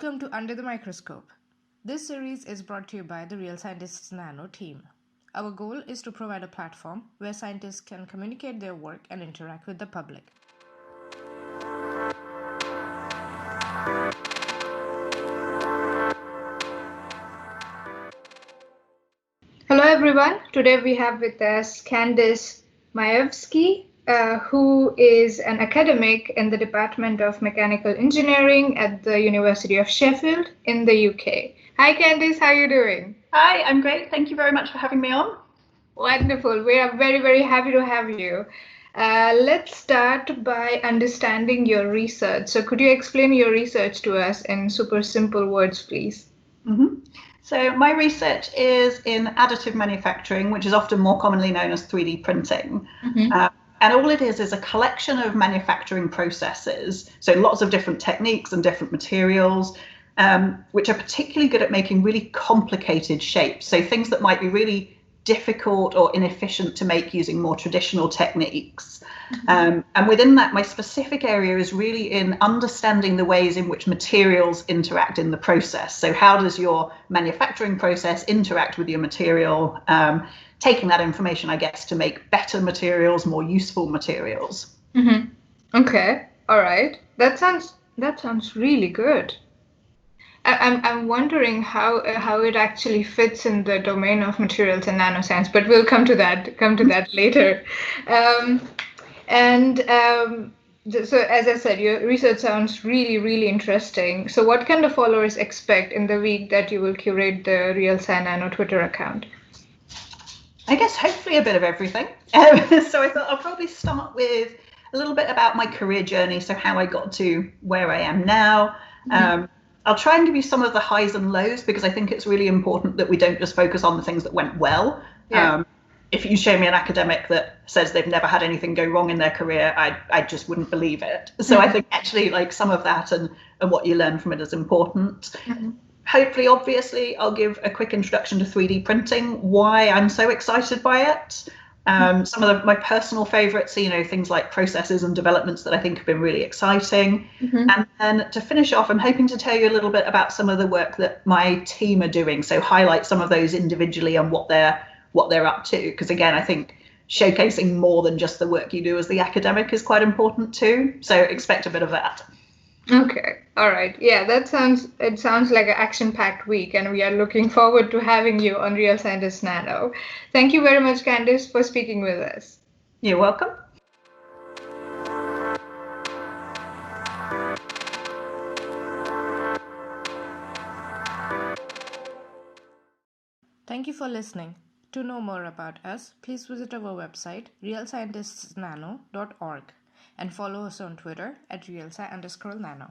Welcome to Under the Microscope. This series is brought to you by the Real Scientists Nano team. Our goal is to provide a platform where scientists can communicate their work and interact with the public. Hello everyone. Today we have with us Candice Majewski, who is an academic in the Department of Mechanical Engineering at the University of Sheffield in the UK. Hi Candice, how are you doing? Hi, I'm great. Thank you very much for having me on. Wonderful. We are very, very happy to have you. Let's start by understanding your research. So could you explain your research to us in super simple words, please? So my research is in additive manufacturing, which is often more commonly known as 3D printing. And all it is a collection of manufacturing processes, so lots of different techniques and different materials, which are particularly good at making really complicated shapes. So things that might be really difficult or inefficient to make using more traditional techniques. And within that, my specific area is really in understanding the ways in which materials interact in the process. So how does your manufacturing process interact with your material, taking that information, I guess, to make better materials, more useful materials. Okay, all right. That sounds really good. I'm wondering how it actually fits in the domain of materials and nanoscience, but we'll come to that later. So as I said, your research sounds really, really interesting. So what can the followers expect in the week that you will curate the Real Sci Nano Twitter account? I guess hopefully a bit of everything. So I thought I'll probably start with a little bit about my career journey, so how I got to where I am now. I'll try and give you some of the highs and lows, because I think it's really important that we don't just focus on the things that went well. If you show me an academic that says they've never had anything go wrong in their career, I just wouldn't believe it. So I think actually like some of that and what you learn from it is important. Hopefully, obviously, I'll give a quick introduction to 3D printing, why I'm so excited by it. Some of my personal favorites, things like processes and developments that I think have been really exciting. And then to finish off, I'm hoping to tell you a little bit about some of the work that my team are doing. So highlight some of those individually and what they're up to. Because again, I think showcasing more than just the work you do as the academic is quite important too. So expect a bit of that. Okay, all right. Yeah, it sounds like an action-packed week, and we are looking forward to having you on Real Scientists Nano. Thank you very much, Candice, for speaking with us. You're welcome. Thank you for listening. To know more about us, please visit our website, realscientistsnano.org, and follow us on Twitter at realsci_nano.